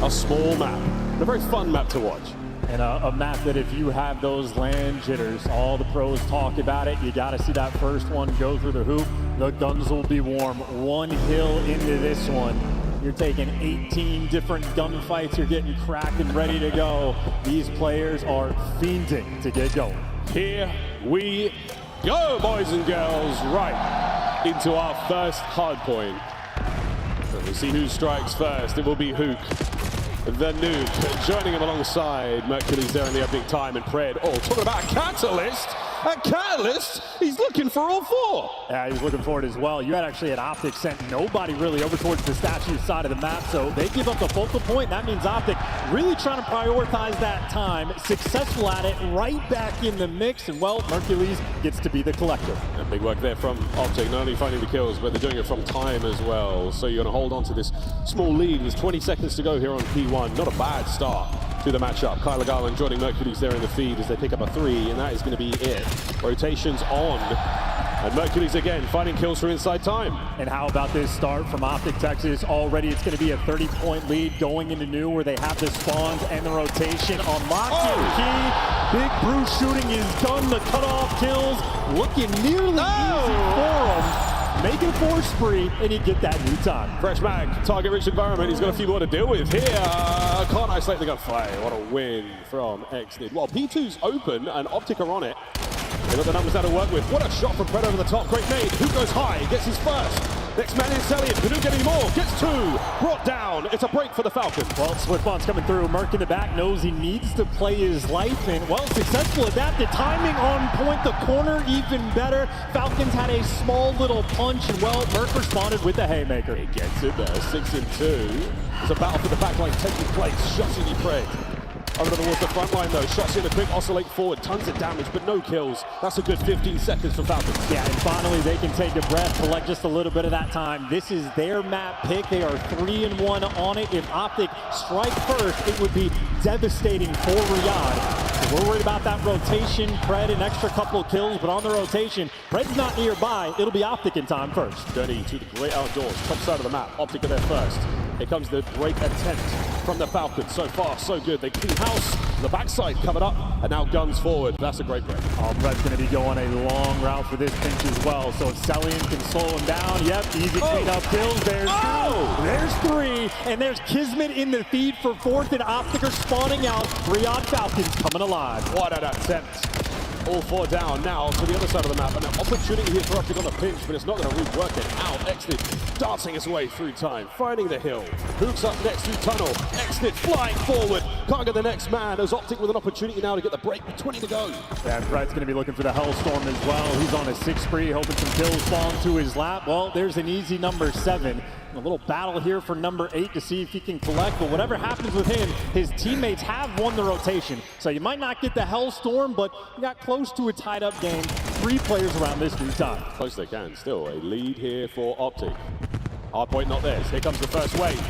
a small map, a very fun map to watch. And a map that if you have those land jitters, all the pros talk about it, you got to see that first one go through the hoop. The guns will be warm. One hill into this one. You're taking 18 different gunfights. You're getting cracked and ready to go. These players are fiending to get going. Here we go, boys and girls, right into our first hard point. So we'll see who strikes first. It will be Hook, the nuke, joining him alongside Mercury's there in the opening time, and Pred. Oh, talking about a catalyst. A catalyst, he's looking for all four. Yeah, he's looking for it as well. You had actually an OpTic sent nobody really over towards the statue side of the map, so they give up the focal point. That means OpTic really trying to prioritize that time, successful at it, right back in the mix, and well, Mercules gets to be the collector. And big work there from OpTic, not only finding the kills, but they're doing it from time as well. So you're gonna hold on to this small lead. There's 20 seconds to go here on P1. Not a bad start to the matchup. Kyler Garland joining Mercules there in the feed as they pick up a 3, and that is gonna be it. Rotations on, and Mercules again finding kills from inside time. And how about this start from OpTic Texas? Already it's going to be a 30-point lead going into new, where they have the spawns and the rotation on lock and key. Big Bruce shooting his gun, the cutoff kills, looking nearly easy for him. Making a 4 spree, and you get that new time. Fresh mag, target-rich environment. He's got a few more to deal with here. Can't isolate the gunfire. What a win from XNID. Well, P2's open, and OpTic are on it. They got the numbers out to work with. What a shot from Pred over the top. Great nade. Who goes high? Gets his first. Next man is Sellian. Can who get any more? Gets 2. Brought down. It's a break for the Falcons. Well, Swiftbomb's coming through. Merc in the back knows he needs to play his life, and well, successful at that. The timing on point, the corner even better. Falcons had a small little punch, and well, Merc responded with the haymaker. He gets it there. 6 and 2. There's a battle for the backline taking place. Shots in Pred. Over towards the front line though, shots in a quick oscillate forward, tons of damage, but no kills. That's a good 15 seconds for Falcons. Yeah, and finally they can take a breath, collect just a little bit of that time. This is their map pick. They are 3-1 on it. If OpTic strike first, it would be devastating for Riyadh. So we're worried about that rotation. Pred an extra couple of kills, but on the rotation, Pred's not nearby. It'll be OpTic in time first. Journey to the great outdoors, top side of the map. OpTic are there first. Here comes the break attempt from the Falcons. So far, so good. They clean house. The backside covered up, and now guns forward. That's a great break. Oh, Pred's going to be going a long route for this pinch as well. So if Sellian can slow him down, yep, easy cleanup kills. There's 2, there's 3, and there's Kismet in the feed for 4th, and OpTic are spawning out. Riyadh Falcons coming alive. What an attempt. All 4 down now to the other side of the map, and an opportunity here for OpTic on the pinch, but it's not going to really work it out. XNID dancing his way through time, finding the hill. Hook's up next through tunnel. XNID flying forward. Can't get the next man. As OpTic with an opportunity now to get the break with 20 to go. Yeah, and Pred's going to be looking for the Hellstorm as well. He's on a 6 spree, hoping some kills fall to his lap. Well, there's an easy number 7. A little battle here for number 8 to see if he can collect, but whatever happens with him, his teammates have won the rotation. So you might not get the Hellstorm, but you got close to a tied-up game. 3 players around this new time. Close they can. Still a lead here for OpTic. Hard point not theirs. Here comes the first wave.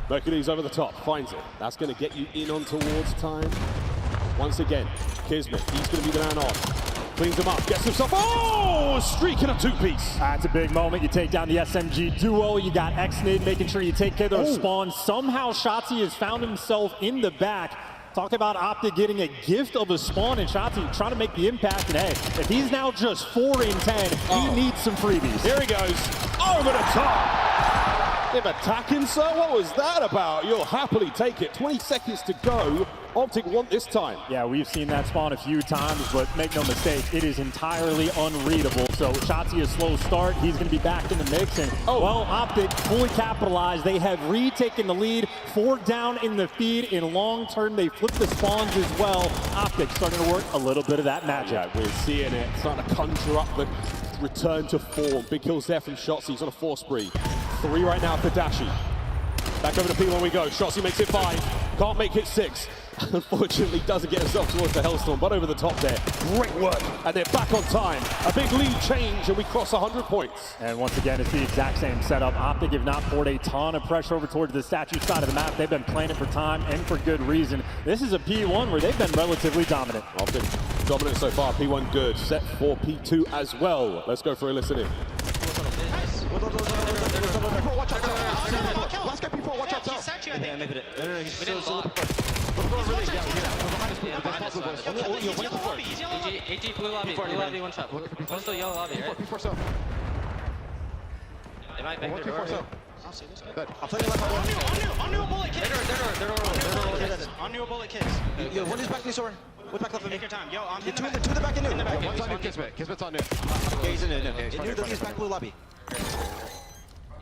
Mercules over the top, finds it. That's going to get you in on towards time. Once again, Kismet, he's going to be the man on. Cleans him up, gets himself, streak in a 2-piece. That's a big moment. You take down the SMG duo. You got XNID making sure you take care of those spawns. Somehow Shotzi has found himself in the back. Talk about OpTic getting a gift of a spawn, and Shotzi trying to make the impact. And hey, if he's now just 4 in 10, he needs some freebies. Here he goes, over the top. Him attacking, sir? What was that about? You'll happily take it. 20 seconds to go. OpTic want this time. Yeah, we've seen that spawn a few times, but make no mistake, it is entirely unreadable. So Shotzi, a slow start. He's going to be back in the mix. And, well, OpTic fully capitalized. They have retaken the lead. 4 down in the feed. In long term, they flip the spawns as well. OpTic starting to work a little bit of that magic. Yeah, we're seeing it. Starting to conjure up the return to form. Big kills there from Shotzi. He's on a 4 spree. 3 right now for Dashi. Back over to P1 we go. Shotzi makes it 5. Can't make it 6. Unfortunately, doesn't get himself towards the Hellstorm, but over the top there. Great work, and they're back on time. A big lead change, and we cross 100 points. And once again, it's the exact same setup. OpTic have not poured a ton of pressure over towards the statue side of the map. They've been playing it for time and for good reason. This is a P1 where they've been relatively dominant. OpTic dominant so far. P1 good. Set for P2 as well. Let's go for a listen in. Watch out. statue, I think. maybe no, he's We didn't so block. AG blue lobby, one shot. One's still yellow lobby, right? They might bank their door. I'm playing left. On new bullet kids. They're On new bullet kids. Yo, one is back in the store. What's back left of me? Take your time. Yo, I'm Two in the back in new. in the back. One's on new Kismet. Kismet's on new. Yeah, he's in there. In new, the lead is back blue lobby.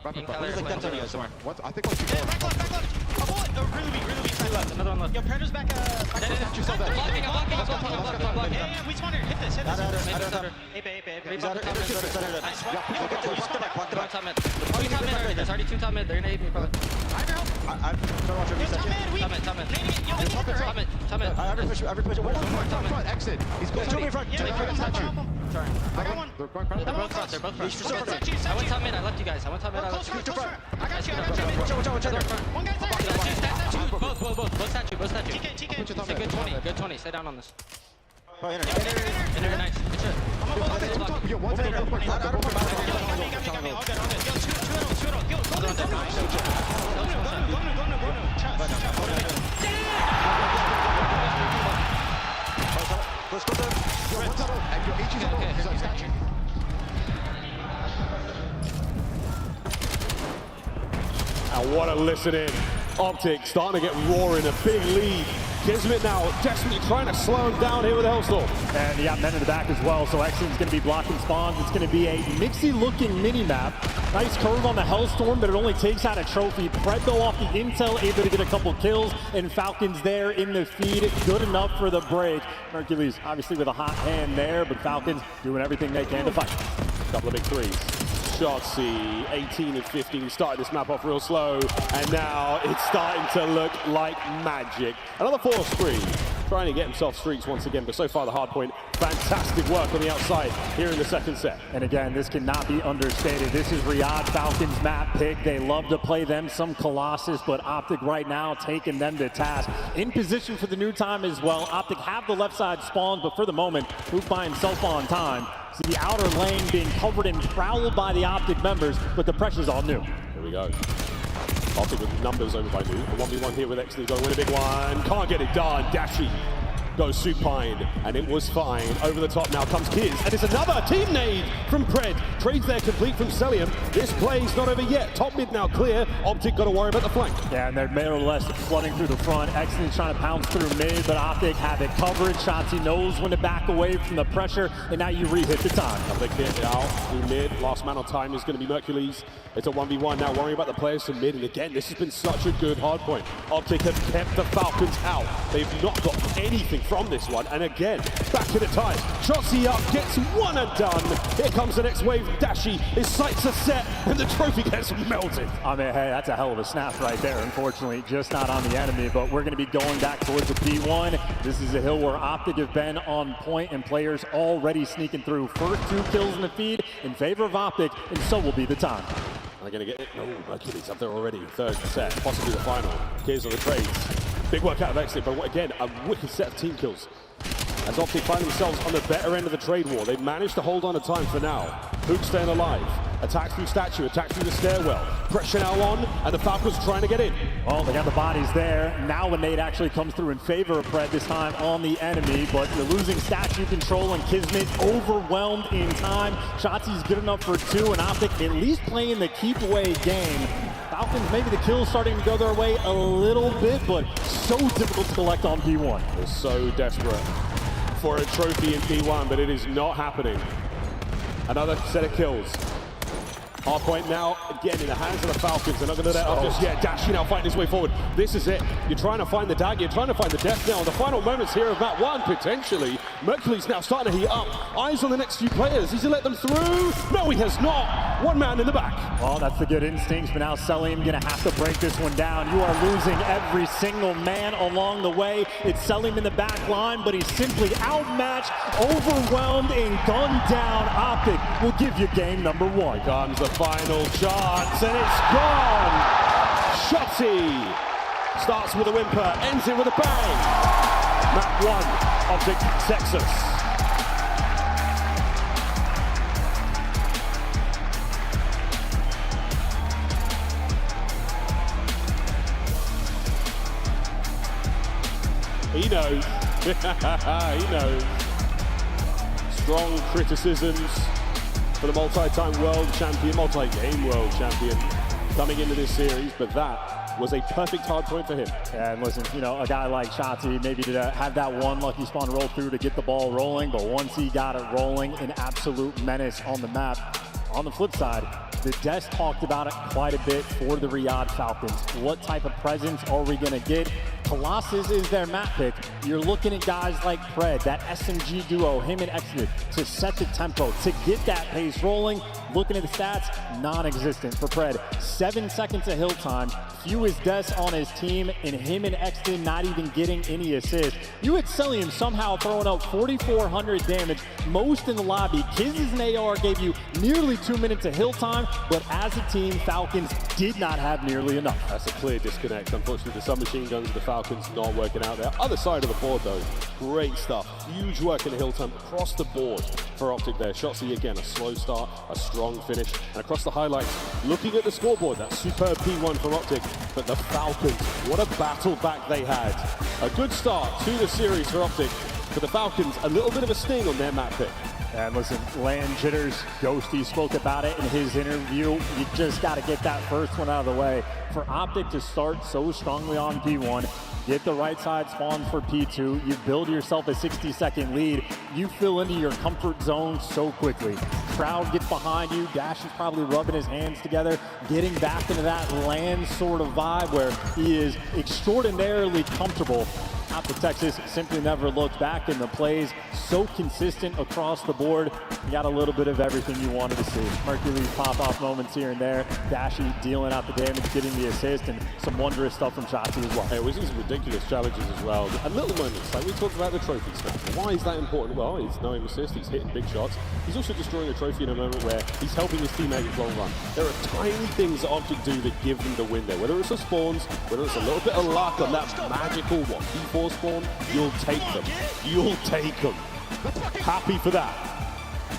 There's like Denton here somewhere. I think once you Back left. A bullet. Really weak. Left. Another one left. Yo, Predator's back. Blocking. Yeah, we spawned here. Hit this. I don't. Ape. He's out of Kismet. I swear. Block the back. Top mid. Two top mid already. There's already two top mid. They're gonna ape me probably. I'm trying to watch every second. Top mid. I every push. One more. front, exit. He's going Two in front. Yeah, statue. sorry. I got one. They're going front. They're both front. Statue. I went top mid. I left you guys. I went top mid. I left you. I got you. Watch out. One guy's there. Statue. Both statue. Put your thumb in. Good 20. Stay down on this. Oh, enter. Enter, nice. Good shit. I think two top. Yo, one's in the front. I don't Got me. All good. Yo, two. Yo, Let's go there. Yo, one's up. Yo, AG's on Okay. He's on statue. And what a listen in. OpTic starting to get roaring, a big lead. Kismet now desperately trying to slow him down here with the Hellstorm. And you got men in the back as well, so Exon's going to be blocking spawns. It's going to be a mixy-looking mini-map. Nice curve on the Hellstorm, but it only takes out a trophy. Pred, though, off the intel, able to get a couple kills, and Falcons there in the feed. Good enough for the break. Mercules obviously with a hot hand there, but Falcons doing everything they can to fight. Couple of big threes. Shotzzy, 18 and 15. He started this map off real slow, and now it's starting to look like magic. Another 4 spree. Trying to get himself streaks once again, but so far the hard point. Fantastic work on the outside here in the second set. And again, this cannot be understated. This is Riyadh Falcons map pick. They love to play them some Colossus, but OpTic right now taking them to task. In position for the new time as well. OpTic have the left side spawns, but for the moment, Hoop by himself on time. See the outer lane being covered and prowled by the OpTic members, but the pressure's all new. Here we go. OpTic with numbers over by New. The 1v1 here with Exley, going to win a big one. Can't get it done. Dashi goes supine, and it was fine. Over the top now comes Kiz, and it's another team nade from Pred. Trades there complete from Celium. This play's not over yet. Top mid now clear. OpTic got to worry about the flank. Yeah, and they're more or less flooding through the front. Exon's trying to pounce through mid, but OpTic have it covered. Shotzzy knows when to back away from the pressure, and now you re-hit the time. They hit out through mid. Last man on time is going to be Mercules. It's a 1v1 now, worrying about the players from mid. And again, this has been such a good hard point. OpTic have kept the Falcons out. They've not got anything from this one. And again, back in the ties. Shotzzy up, gets one and done. Here comes the next wave. Dashi, his sights are set, and the trophy gets melted. I mean, hey, that's a hell of a snap right there. Unfortunately, just not on the enemy, but we're going to be going back towards the P1. This is a hill where OpTic have been on point, and players already sneaking through. First 2 kills in the feed in favor of OpTic, and so will be the time. They're going to get it. No, Mercules up there already. Third set, possibly the final. Here's on the trades. Big work out of Exit, but again, a wicked set of team kills. As OpTic find themselves on the better end of the trade war. They've managed to hold on to time for now. Hook staying alive. Attacks through statue, attacks through the stairwell. Pressure now on, and the Falcons trying to get in. Well, they got the bodies there. Now a nade actually comes through in favor of Pred, this time on the enemy, but you're losing statue control, and Kismet overwhelmed in time. Shotzzy's good enough for 2, and OpTic at least playing the keep away game. Falcons, maybe the kills starting to go their way a little bit, but so difficult to collect on P1. They're so desperate for a trophy in P1, but it is not happening. Another set of kills. Hard point now, again, in the hands of the Falcons. They're not going to let up just yet. Dashi now fighting his way forward. This is it. You're trying to find the dagger. You're trying to find the death now. The final moments here of map 1, potentially. Mercules now starting to heat up. Eyes on the next few players. He's let them through. No, he has not. One man in the back. Well, that's the good instincts, but now Celium going to have to break this one down. You are losing every single man along the way. It's Celium in the back line, but he's simply outmatched, overwhelmed, and gunned down. OpTic will give you game number 1. Here comes the final chance, and it's gone. Shotzzy starts with a whimper, ends it with a bang. Map 1, OpTic Texas. He knows. He knows. Strong criticisms for the multi-time world champion, multi-game world champion coming into this series, but that was a perfect hard point for him. Yeah, and listen, you know, a guy like Shotzi maybe did have that one lucky spawn roll through to get the ball rolling, but once he got it rolling, an absolute menace on the map. On the flip side, the desk talked about it quite a bit for the Riyadh Falcons. What type of presence are we going to get? Colossus is their map pick. You're looking at guys like Pred, that SMG duo, him and Exodus, to set the tempo, to get that pace rolling. Looking at the stats, non-existent for Pred. 7 seconds of hill time, fewest deaths on his team, and him and Exton not even getting any assists. You had Celium somehow throwing up 4,400 damage, most in the lobby. Kiz's and AR gave you nearly 2 minutes of hill time, but as a team, Falcons did not have nearly enough. That's a clear disconnect. Unfortunately, the submachine guns of the Falcons not working out there. Other side of the board, though, great stuff. Huge work in the hill time across the board for OpTic there. Shotzi again, a slow start, a strong finish, and across the highlights, looking at the scoreboard, that superb P1 from OpTic, but the Falcons, what a battle back they had. A good start to the series for OpTic. For the Falcons, a little bit of a sting on their map pick. And listen, land jitters, Ghosty spoke about it in his interview. You just got to get that first one out of the way. For OpTic to start so strongly on P1, get the right side spawn for P2, you build yourself a 60-second lead, you fill into your comfort zone so quickly. Crowd gets behind you, Dash is probably rubbing his hands together, getting back into that land sort of vibe where he is extraordinarily comfortable. OpTic Texas simply never looked back in the plays, so consistent across the board. You got a little bit of everything you wanted to see. Mercury's pop-off moments here and there, Dashy dealing out the damage, getting the assist, and some wondrous stuff from Shotzi as well. Hey, we're seeing some ridiculous challenges as well. And little moments, like we talked about the trophy stuff. Why is that important? Well, he's knowing assist, he's hitting big shots. He's also destroying a trophy in a moment where he's helping his teammate as long run. There are tiny things that OpTic do that give them the win there. Whether it's the spawns, whether it's a little bit of luck on that magical, P4 spawn, you'll take them. You'll take them. Happy for that.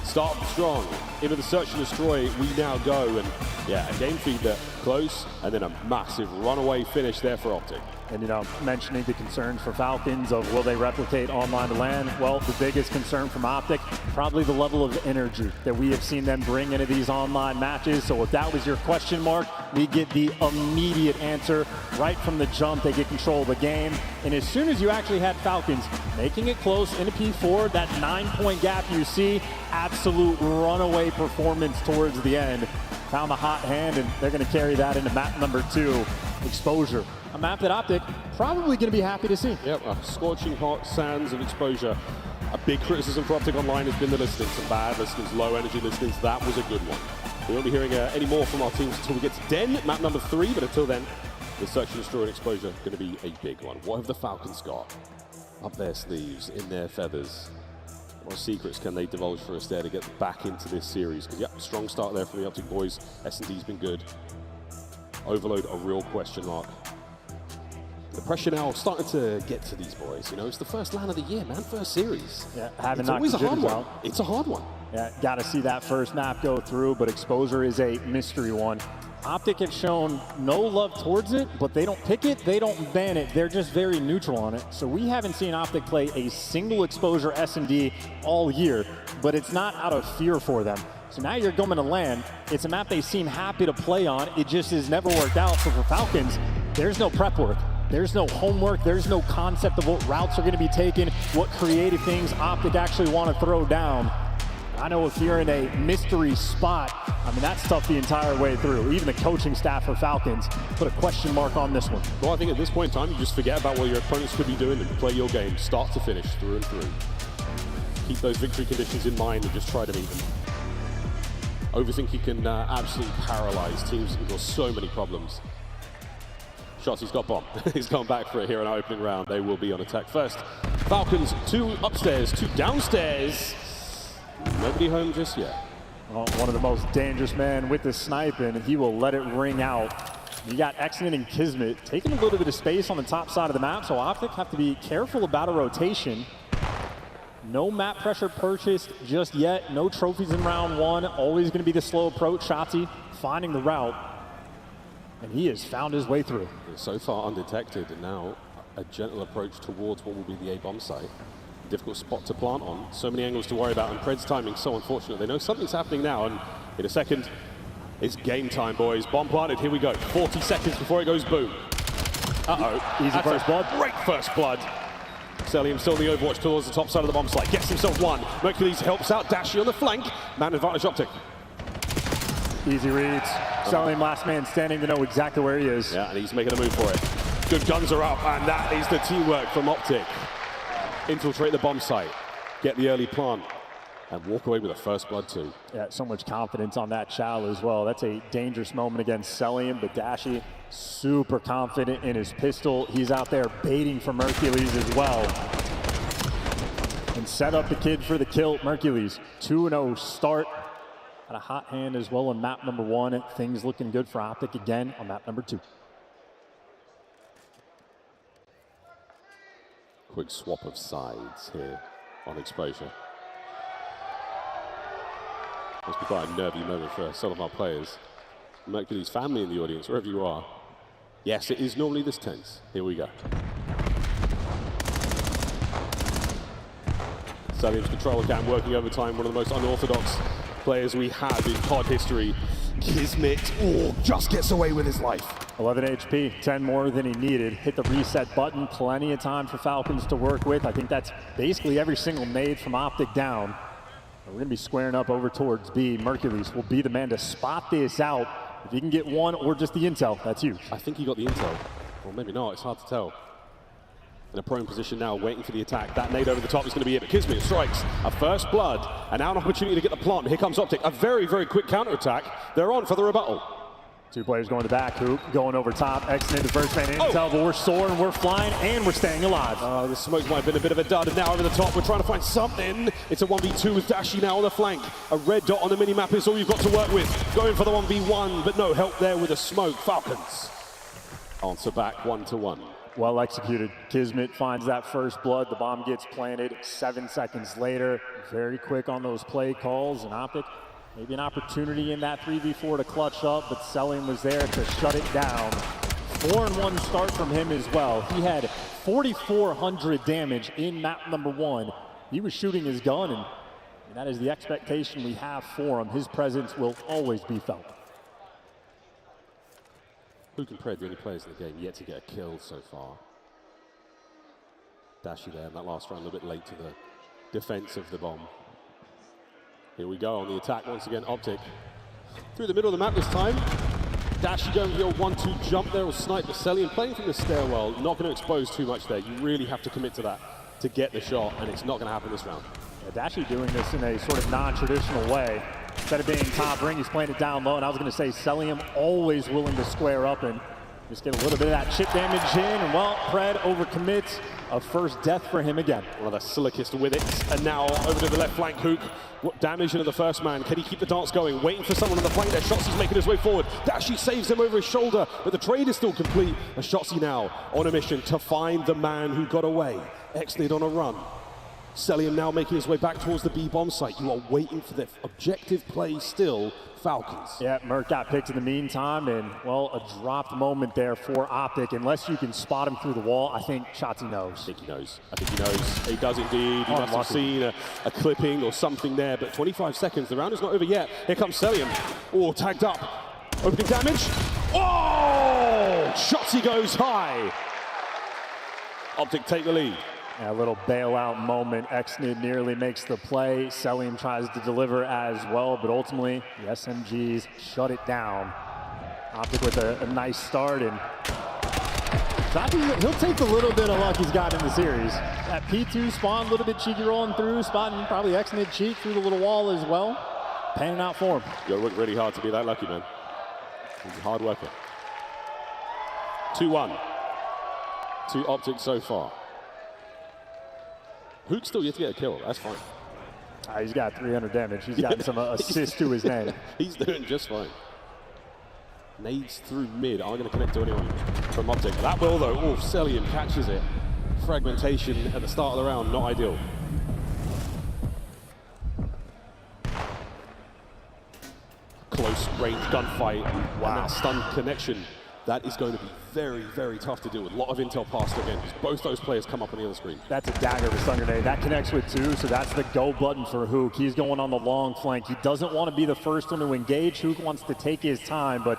Start strong. Into the search and destroy we now go. And yeah, a game feed that close, and then a massive runaway finish there for OpTic. And, you know, mentioning the concerns for Falcons of will they replicate online to LAN? Well, the biggest concern from OpTic, probably the level of energy that we have seen them bring into these online matches. So if that was your question mark, we get the immediate answer right from the jump. They get control of the game. And as soon as you actually had Falcons making it close in a P4, that 9-point gap you see, absolute runaway performance towards the end. Found the hot hand, and they're going to carry that into map number 2, Exposure. A map that OpTic probably going to be happy to see. Yep, scorching hot sands of Exposure. A big criticism for OpTic Online has been the listings. Some bad listings, low energy listings. That was a good one. We won't be hearing any more from our teams until we get to Den, map number 3, but until then, the Search and Destroy and Exposure going to be a big one. What have the Falcons got up their sleeves, in their feathers? What secrets can they divulge for us there to get back into this series? Because, yep, strong start there from the OpTic boys. S&D's been good. Overload, a real question mark. The pressure now starting to get to these boys. You know, it's the first LAN of the year, man. First series. Yeah, having it's knocked always the a hard jitters one. out. It's a hard one. Yeah, got to see that first map go through, but Exposure is a mystery one. OpTic have shown no love towards it, but they don't pick it, they don't ban it. They're just very neutral on it. So we haven't seen OpTic play a single Exposure S&D all year, but it's not out of fear for them. So now you're going to LAN. It's a map they seem happy to play on. It just has never worked out. So for Falcons, there's no prep work. There's no homework. There's no concept of what routes are going to be taken, what creative things OpTic actually want to throw down. I know if you're in a mystery spot, I mean, that's tough the entire way through. Even the coaching staff for Falcons put a question mark on this one. Well, I think at this point in time, you just forget about what your opponents could be doing and play your game, start to finish, through and through. Keep those victory conditions in mind and just try to meet them. Overthinking can absolutely paralyze teams and cause so many problems. Shotzi's got bomb. He's gone back for it here in our opening round. They will be on attack first. Falcons, 2 upstairs, 2 downstairs. Nobody home just yet. Well, one of the most dangerous men with the snipe, and he will let it ring out. You got Exton and Kismet taking a little bit of space on the top side of the map, so OpTic have to be careful about a rotation. No map pressure purchased just yet. No trophies in round 1. Always going to be the slow approach. Shotzi finding the route. And he has found his way through. So far undetected, and now a gentle approach towards what will be the A-bomb site. Difficult spot to plant on. So many angles to worry about, and Pred's timing so unfortunate. They know something's happening now, and in a second, it's game time, boys. Bomb planted, here we go. 40 seconds before it goes boom. Uh-oh. Easy first blood. Great first blood. Celium still in the overwatch towards the top side of the bomb site. Gets himself one. Mercules helps out Dashi on the flank. Man advantage OpTic. Easy reads. Celium last man standing to know exactly where he is. Yeah, and he's making a move for it. Good guns are up, and that is the teamwork from OpTic. Infiltrate the bomb site, get the early plant, and walk away with a first blood too. Yeah, so much confidence on that Chow as well. That's a dangerous moment against Celium, but Dashi super confident in his pistol. He's out there baiting for Mercules as well. And set up the kid for the kill. Mercules, 2-0 start. Got a hot hand as well on map number 1. Things looking good for OpTic again on map number 2. Quick swap of sides here on exposure. Must be quite a nervy moment for some of our players. Mercury's family in the audience, wherever you are. Yes, it is normally this tense. Here we go. Celium's control cam working overtime, one of the most unorthodox players we have in COD history. Kismet, just gets away with his life. 11 HP, 10 more than he needed. Hit the reset button, plenty of time for Falcons to work with. I think that's basically every single nade from OpTic down. We're gonna be squaring up over towards B. Mercules will be the man to spot this out. If he can get one or just the intel, that's huge. I think he got the intel. Or maybe not, it's hard to tell. In a prone position now, waiting for the attack. That nade over the top is going to be it, but Kismet strikes. A first blood, and now an opportunity to get the plant. Here comes OpTic, a very, very quick counterattack. They're on for the rebuttal. Two players going to back hoop, going over top, exiting the first man intel, but we're soaring, we're flying, and we're staying alive. The smoke might have been a bit of a dud, and now over the top, we're trying to find something. It's a 1v2 with Dashi now on the flank. A red dot on the mini-map is all you've got to work with. Going for the 1v1, but no help there with the smoke. Falcons answer back 1-1. Well executed. Kismet finds that first blood. The bomb gets planted 7 seconds later. Very quick on those play calls, and OpTic maybe an opportunity in that 3v4 to clutch up, but Celium was there to shut it down. 4-1 start from him as well. He had 4,400 damage in map number 1. He was shooting his gun, and that is the expectation we have for him. His presence will always be felt. Who can Pred, the only players in the game yet to get a kill so far? Dashi there in that last round, a little bit late to the defense of the bomb. Here we go on the attack once again. OpTic through the middle of the map this time. Dashi going for the old 1-2 jump there, or snipe the Celium playing from the stairwell. Not going to expose too much there. You really have to commit to that to get the shot, and it's not going to happen this round. Yeah, Dashi doing this in a sort of non-traditional way. Instead of being top ring, he's playing it down low, and I was going to say Celium always willing to square up and just get a little bit of that chip damage in, and well, Pred overcommits. A first death for him again. One of the slickest with it, and now over to the left flank. Hook, what damage into the first man? Can he keep the dance going? Waiting for someone on the flank there. Shotzi's making his way forward. Dashi saves him over his shoulder, but the trade is still complete. And Shotzi now on a mission to find the man who got away. Exnid on a run. Celium now making his way back towards the B bomb site. You are waiting for the objective play still. Falcons. Yeah, Merc got picked in the meantime, and well, a dropped moment there for OpTic. Unless you can spot him through the wall, I think Shotzi knows. I think he knows. He does indeed. He must have seen a clipping or something there, but 25 seconds. The round is not over yet. Here comes Celium. Oh, tagged up. Opening damage. Oh! Shotzi goes high. OpTic take the lead. A little bailout moment. Exnid nearly makes the play. Celium tries to deliver as well, but ultimately the SMGs shut it down. OpTic with a nice start, and he'll take the little bit of luck he's got in the series. That P2 spawn, a little bit cheeky rolling through, spotting probably Exnid cheek through the little wall as well. Panning out for him. You gotta work really hard to be that lucky, man. He's a hard worker. 2-1 to OpTic so far. Hook's still yet to get a kill. That's fine. He's got 300 damage. He's got some assists to his name. He's doing just fine. Nades through mid. Aren't going to connect to anyone from OpTic. That will, though. Oh, Celium catches it. Fragmentation at the start of the round. Not ideal. Close range gunfight. Wow. And that stun connection that is going to be very, very tough to deal with. A lot of intel passed again, because both those players come up on the other screen. That's a dagger for Sun Grenade. That connects with 2, so that's the go button for Hook. He's going on the long flank. He doesn't want to be the first one to engage. Hook wants to take his time, but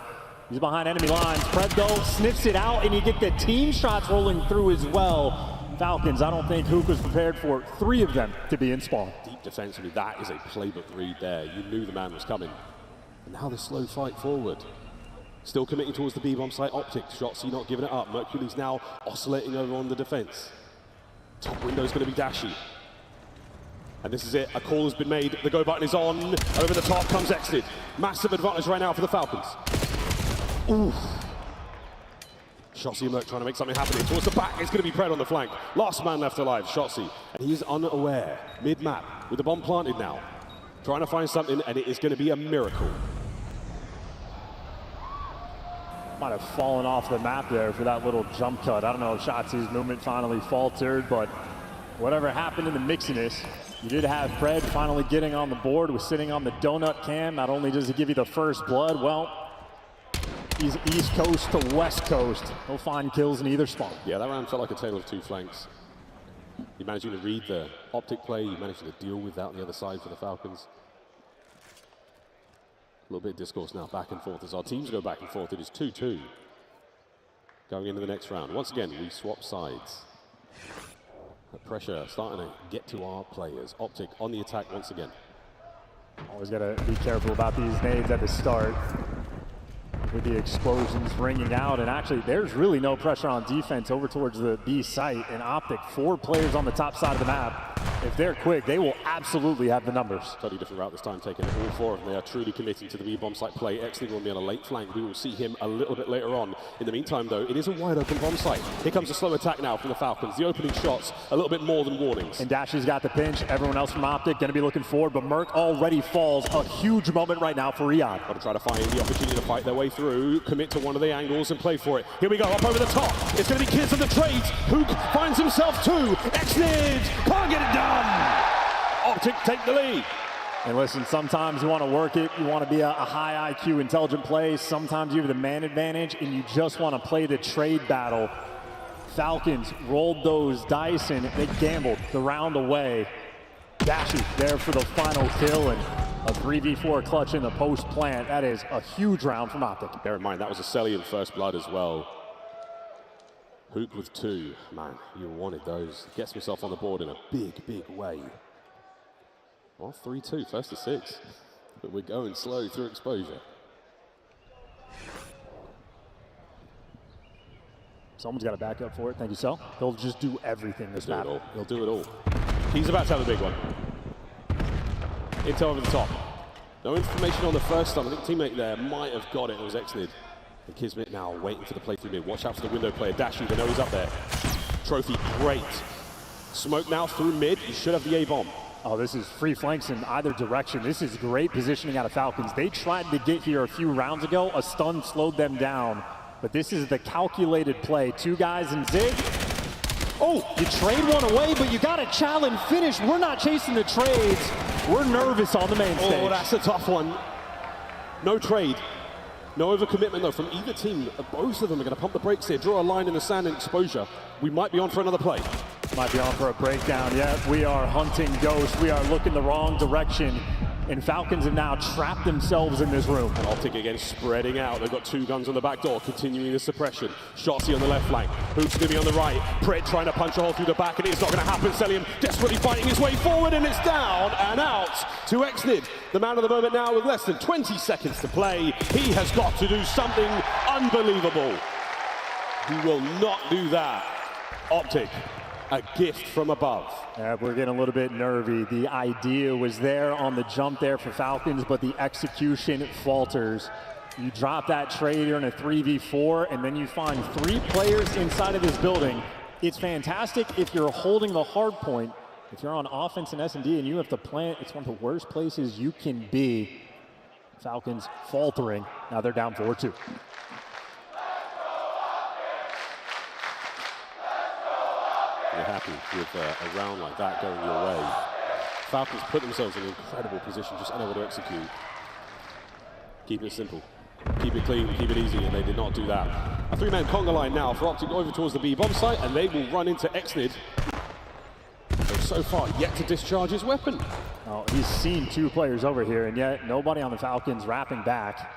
he's behind enemy lines. Pred, though, sniffs it out, and you get the team shots rolling through as well. Falcons, I don't think Hook was prepared for 3 of them to be in spawn. Deep defensively, that is a playbook read there. You knew the man was coming. And now the slow fight forward. Still committing towards the B-bomb site. OpTic, Shotzzy not giving it up. Mercury's now oscillating over on the defense. Top window's going to be Dashy. And this is it. A call has been made. The go button is on. Over the top comes Exted. Massive advantage right now for the Falcons. Ooh. Shotzzy and Merc trying to make something happen. Towards the back, it's going to be Pred on the flank. Last man left alive, Shotzzy. And he's unaware, mid-map, with the bomb planted now. Trying to find something, and it is going to be a miracle. Might have fallen off the map there for that little jump cut. I don't know if Shotzi's movement finally faltered, but whatever happened in the mixiness, you did have Pred finally getting on the board, was sitting on the donut cam. Not only does he give you the first blood, well, he's East Coast to West Coast. He'll find kills in either spot. Yeah, that round felt like a tale of 2 flanks. You managing to read the OpTic play, you managed to deal with that on the other side for the Falcons. A little bit of discourse now, back and forth. As our teams go back and forth, it is 2-2. Going into the next round. Once again, we swap sides. The pressure starting to get to our players. OpTic on the attack once again. Always got to be careful about these nades at the start, with the explosions ringing out. And actually, there's really no pressure on defense over towards the B site. And OpTic, 4 players on the top side of the map. If they're quick, they will absolutely have the numbers. Totally different route this time, taking all 4 of them. They are truly committing to the B-bomb site play. Exley will be on a late flank. We will see him a little bit later on. In the meantime, though, it is a wide open bomb site. Here comes a slow attack now from the Falcons. The opening shots, a little bit more than warnings. And Dashy's got the pinch. Everyone else from OpTic going to be looking forward, but Merc already falls. A huge moment right now for Riyadh. Got to try to find the opportunity to fight their way through, commit to one of the angles and play for it. Here we go, up over the top. It's going to be Kids of the Trades. Hook finds himself 2. Exnid can't get it done. OpTic take the lead. And listen, sometimes you want to work it. You want to be a high IQ, intelligent play. Sometimes you have the man advantage, and you just want to play the trade battle. Falcons rolled those dice, and they gambled the round away. Dashy there for the final kill, and a 3v4 clutch in the post plant. That is a huge round from OpTic. Bear in mind, that was a Cellian first blood as well. Hook with 2. Man, you wanted those. Gets himself on the board in a big, big way. Well, 3-2, first to 6. But we're going slow through exposure. Someone's got to back up for it. Thank you, Sel. He'll just do everything this map. He'll do it all. He's about to have a big one. Intel over the top. No information on the first time. I think teammate there might have got it. It was Exnid. And Kismet now waiting for the play through mid. Watch out for the window player. Dashy, they know he's up there. Trophy, great. Smoke now through mid. You should have the A-bomb. Oh, this is free flanks in either direction. This is great positioning out of Falcons. They tried to get here a few rounds ago. A stun slowed them down. But this is the calculated play. 2 guys in zig. Oh, you trade one away, but you got a challenge finish. We're not chasing the trades. We're nervous on the main stage. Oh, that's a tough one. No trade. No overcommitment, though, from either team. Both of them are going to pump the brakes here, draw a line in the sand and exposure. We might be on for another play. Might be on for a breakdown. Yeah, we are hunting ghosts. We are looking the wrong direction. And Falcons have now trapped themselves in this room. And OpTic again spreading out. They've got 2 guns on the back door, continuing the suppression. Shotzzy on the left flank. Hook's going to be on the right. Pred trying to punch a hole through the back, and it's not going to happen. Cellium desperately fighting his way forward, and it's down and out to Exnid. The man of the moment now with less than 20 seconds to play. He has got to do something unbelievable. He will not do that. OpTic, a gift from above. Yeah, we're getting a little bit nervy. The idea was there on the jump there for Falcons, but the execution falters. You drop that trade here in a 3v4, and then you find 3 players inside of this building. It's fantastic if you're holding the hard point. If you're on offense and S&D and you have to plant, it's one of the worst places you can be. Falcons faltering. Now they're down 4-2. You're happy with a round like that going your way. Falcons put themselves in an incredible position, just unable to execute. Keep it simple. Keep it clean, keep it easy, and they did not do that. A three-man conga line now for OpTic over towards the B-bomb site, and they will run into Exnid. So far, yet to discharge his weapon. Oh, he's seen two players over here, and yet nobody on the Falcons wrapping back.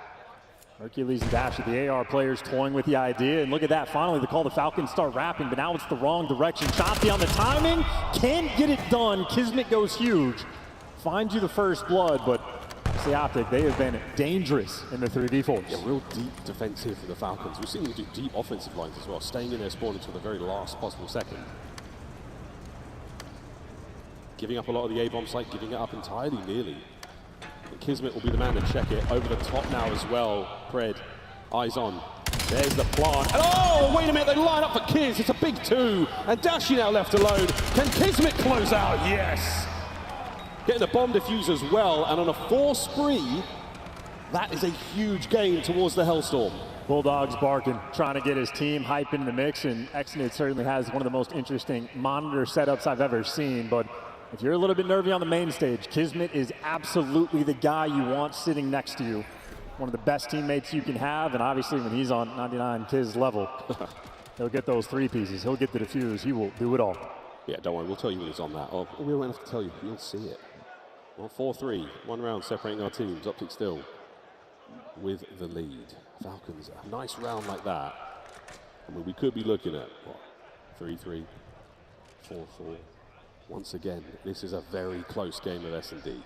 Hercules and Dashi, the AR players toying with the idea, and look at that. Finally, the call the Falcons start wrapping, but now it's the wrong direction. Choppy on the timing, can't get it done. Kismet goes huge, finds you the first blood, but it's the OpTic. They have been dangerous in the 3v4s. Yeah, real deep defensive for the Falcons. We've seen them do deep offensive lines as well, staying in their spawn until the very last possible second. Giving up a lot of the A-bomb site, giving it up entirely, nearly. And Kismet will be the man to check it. Over the top now as well. Pred, eyes on. There's the plant. And oh, wait a minute, they line up for Kiz. It's a big two. And Dashi now left alone. Can Kismet close out? Yes. Getting the bomb defuse as well. And on a 4 spree, that is a huge gain towards the Hellstorm. Bulldogs barking, trying to get his team hype in the mix, and Exnid certainly has one of the most interesting monitor setups I've ever seen, but if you're a little bit nervy on the main stage, Kismet is absolutely the guy you want sitting next to you. One of the best teammates you can have, and obviously when he's on 99 Kiz level, he'll get those 3 pieces, he'll get the defuse, he will do it all. Yeah, don't worry, we'll tell you when he's on that. Oh, we won't have to tell you, you'll see it. Well, 4-3, 1 round separating our teams. OpTic still with the lead. Falcons, a nice round like that. I mean, we could be looking at, what, 3-3, 4-4. Once again, this is a very close game of S&D.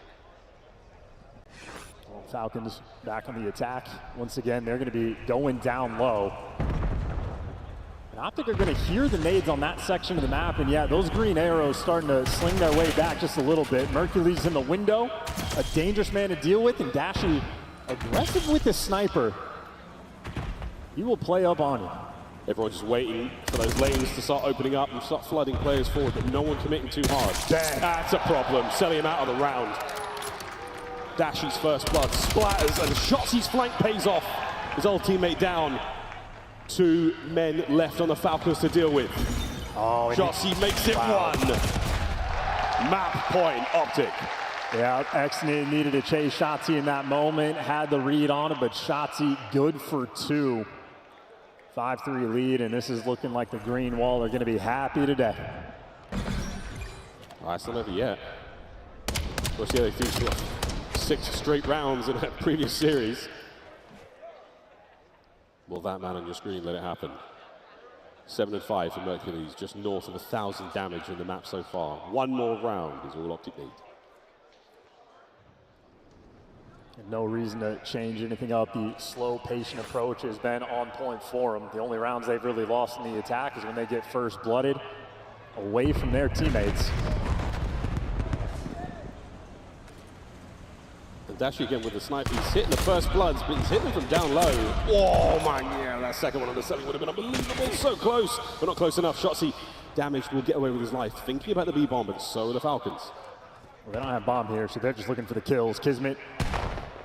Falcons back on the attack. Once again, they're going to be going down low. And OpTic are going to hear the nades on that section of the map, and yeah, those green arrows starting to sling their way back just a little bit. Mercury's in the window, a dangerous man to deal with, and Dashi aggressive with the sniper. He will play up on it. Everyone just waiting for those lanes to start opening up and start flooding players forward, but no one committing too hard. Damn. That's a problem, selling him out of the round. Dashi's first blood splatters, and Shotzi's flank pays off. His old teammate down. 2 men left on the Falcons to deal with. Oh, Shotzi makes it 1. Map point, OpTic. Yeah, Exnid needed to chase Shotzi in that moment, had the read on it, but Shotzi good for 2. 5-3 lead, and this is looking like the green wall are going to be happy today. All right, still never yet. Of course, yeah, they threw 6 straight rounds in that previous series. Will that man on your screen let it happen? 7-5 for Mercules, just north of 1,000 damage in the map so far. 1 more round is all OpTic need. And no reason to change anything up. The slow, patient approach has been on point for them. The only rounds they've really lost in the attack is when they get first blooded away from their teammates. And Dashi again with the sniper. He's hitting the first bloods, but he's hitting them from down low. Oh man, yeah, that second one on the selling would have been unbelievable. So close, but not close enough. Shotzi damaged, will get away with his life. Thinking about the B-bomb, but so are the Falcons. Well, they don't have bomb here, so they're just looking for the kills. Kismet,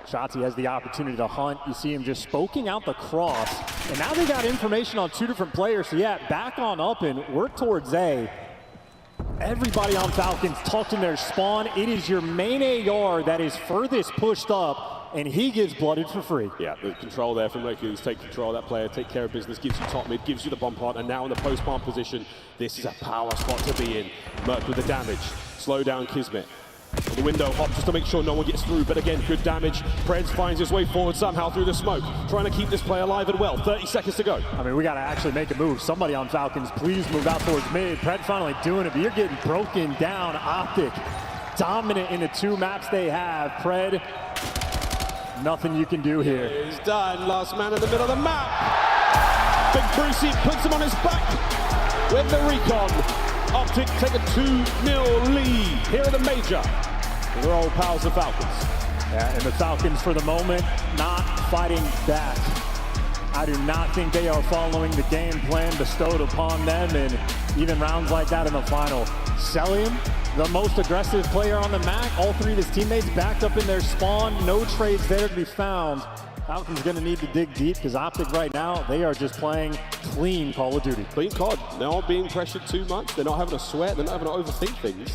Shotzi has the opportunity to hunt. You see him just poking out the cross. And now they got information on 2 different players. So yeah, back on up and work towards A. Everybody on Falcons tucked in their spawn. It is your main AR that is furthest pushed up, and he gets blooded for free. Yeah, the control there from Mercules. Take control of that player, take care of business, gives you top mid, gives you the bomb plant, and now in the post-bomb position, this is a power spot to be in. Merc with the damage. Slow down Kismet. The window hop just to make sure no one gets through, but again, good damage. Preds finds his way forward somehow through the smoke, trying to keep this play alive and well. 30 seconds to go. I mean, we got to actually make a move. Somebody on Falcons, please move out towards mid. Pred finally doing it, but you're getting broken down. OpTic dominant in the 2 maps they have. Pred, nothing you can do here. He's done. Last man in the middle of the map. Big Brucey puts him on his back with the recon. OpTic take a 2-0 lead here in the major. They're all pals of Falcons. Yeah, and the Falcons, for the moment, not fighting back. I do not think they are following the game plan bestowed upon them, and even rounds like that in the final. Celium, the most aggressive player on the map, all 3 of his teammates backed up in their spawn, no trades there to be found. Falcons going to need to dig deep because OpTic right now, they are just playing clean Call of Duty. Clean COD. They're not being pressured too much. They're not having to sweat. They're not having to overthink things.